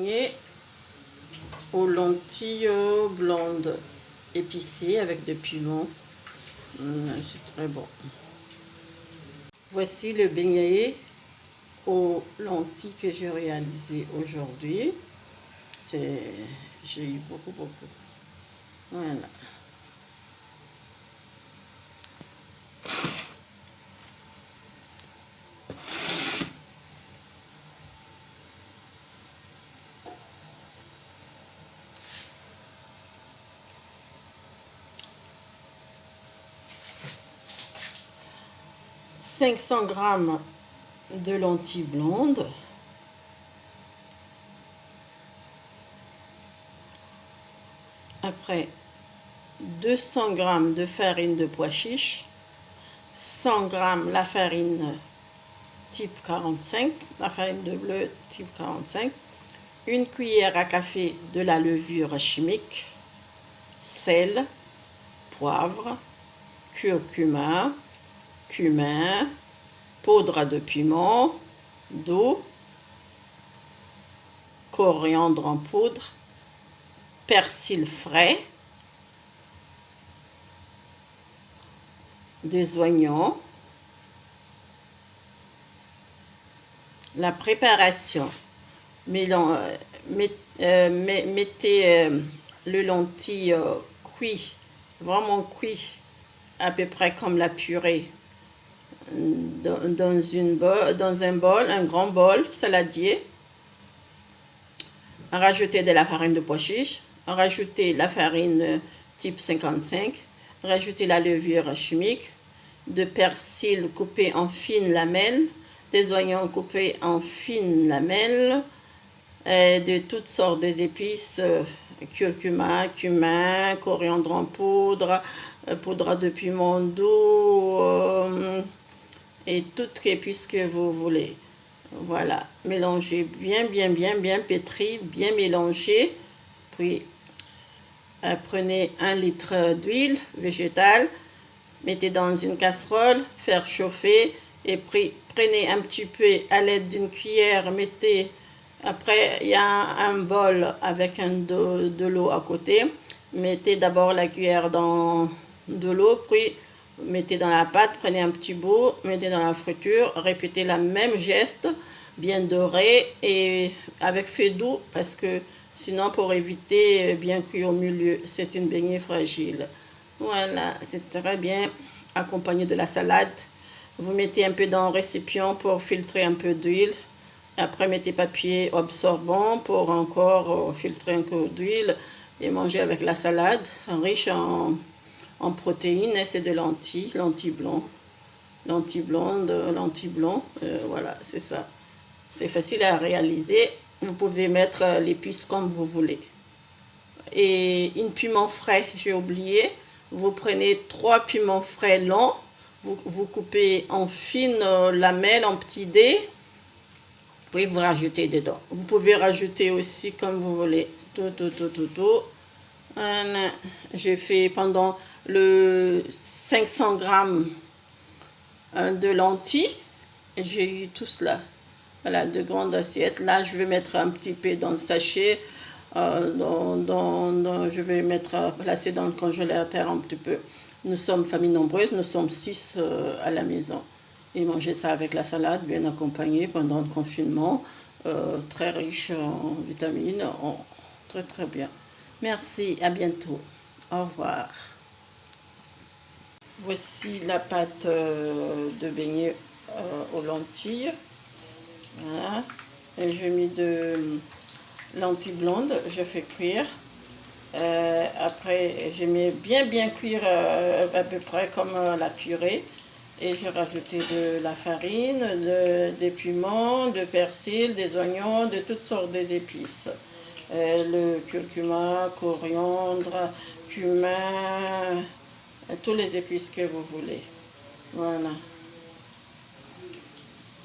Et aux lentilles blondes épicées avec des piments. C'est très bon. Voici le beignet aux lentilles que j'ai réalisé aujourd'hui. J'ai eu beaucoup. Voilà. 500 grammes de lentilles blondes, après 200 grammes de farine de pois chiche, 100 grammes la farine type 45, la farine de bleu type 45, une cuillère à café de la levure chimique, sel, poivre, curcuma, cumin, poudre de piment, d'eau, coriandre en poudre, persil frais, des oignons. La préparation: mettez le lentille cuit, vraiment cuit, à peu près comme la purée, dans un bol, un grand bol saladier. Rajoutez de la farine de pois chiche, rajoutez la farine type 55, rajoutez la levure chimique, de persil coupé en fines lamelles, des oignons coupés en fines lamelles, de toutes sortes d'épices, curcuma, cumin, coriandre en poudre, poudre de piment doux, et toutes les épices que vous voulez. Voilà, mélangez bien pétri, bien mélangé. Puis prenez 1 litre d'huile végétale, mettez dans une casserole, faire chauffer, et puis prenez un petit peu à l'aide d'une cuillère, mettez. Après, il y a un bol avec de l'eau à côté. Mettez d'abord la cuillère dans de l'eau, puis mettez dans la pâte, prenez un petit bout, mettez dans la friture, répétez le même geste, bien doré et avec feu doux, parce que sinon, pour éviter bien cuit au milieu, c'est une beignet fragile. Voilà, c'est très bien, accompagné de la salade. Vous mettez un peu dans un récipient pour filtrer un peu d'huile. Après, mettez papier absorbant pour encore filtrer un peu d'huile et manger avec la salade, riche en protéines. C'est de lentilles blondes, lentilles blondes. Voilà, c'est ça. C'est facile à réaliser. Vous pouvez mettre l'épice comme vous voulez. Et une piment frais, j'ai oublié. Vous prenez 3 piments frais longs. Vous coupez en fines lamelles, en petits dés. Puis vous rajoutez dedans. Vous pouvez rajouter aussi comme vous voulez. Tout. Voilà. J'ai fait pendant le 500 grammes de lentilles. J'ai eu tout cela. Voilà, 2 grandes assiettes. Là, je vais mettre un petit peu dans le sachet. Je vais placer dans le congélateur un petit peu. Nous sommes famille nombreuse, nous sommes 6 à la maison. Et manger ça avec la salade, bien accompagnée pendant le confinement. Très riche en vitamines. Très bien. Merci, à bientôt. Au revoir. Voici la pâte de beignet aux lentilles. Voilà. Et j'ai mis de lentilles blondes, je fais cuire. Après, j'ai mis bien cuire à peu près comme la purée. Et j'ai rajouté de la farine, des piments, de persil, des oignons, de toutes sortes d'épices. Le curcuma, coriandre, cumin, tous les épices que vous voulez. Voilà.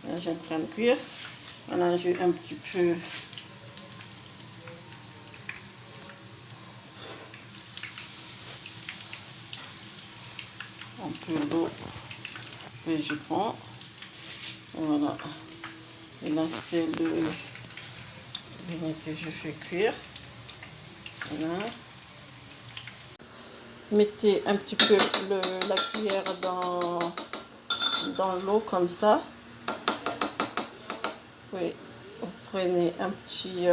Là, j'ai en train de cuire. Voilà, j'ai un petit peu. Un peu d'eau. Et je prends. Voilà. Et là, c'est le beignet que je fais cuire. Voilà. Mettez un petit peu la cuillère dans l'eau comme ça. Oui, vous prenez un petit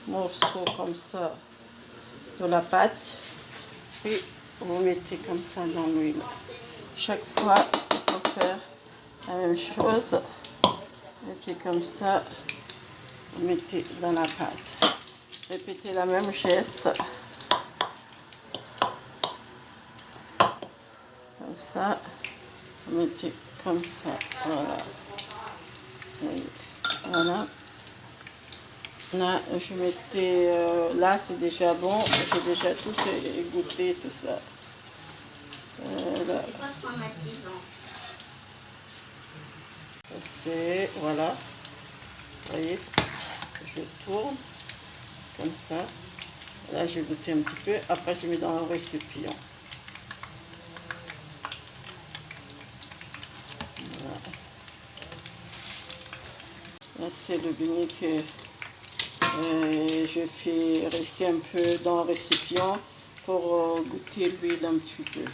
morceau comme ça de la pâte. Puis vous mettez comme ça dans l'huile. Chaque fois, il faut faire la même chose. Mettez comme ça, vous mettez dans la pâte. Répétez la même geste. Comme ça, vous mettez comme ça. Voilà. Et voilà. Là, je mettais, là c'est déjà bon, j'ai déjà tout goûté, tout ça. C'est pas traumatisant. C'est, voilà, vous voyez, je tourne comme ça. Là, j'ai goûté un petit peu, après je mets dans le récipient. Voilà. Là, c'est le beignet que je fais rester un peu dans le récipient pour goûter l'huile un petit peu.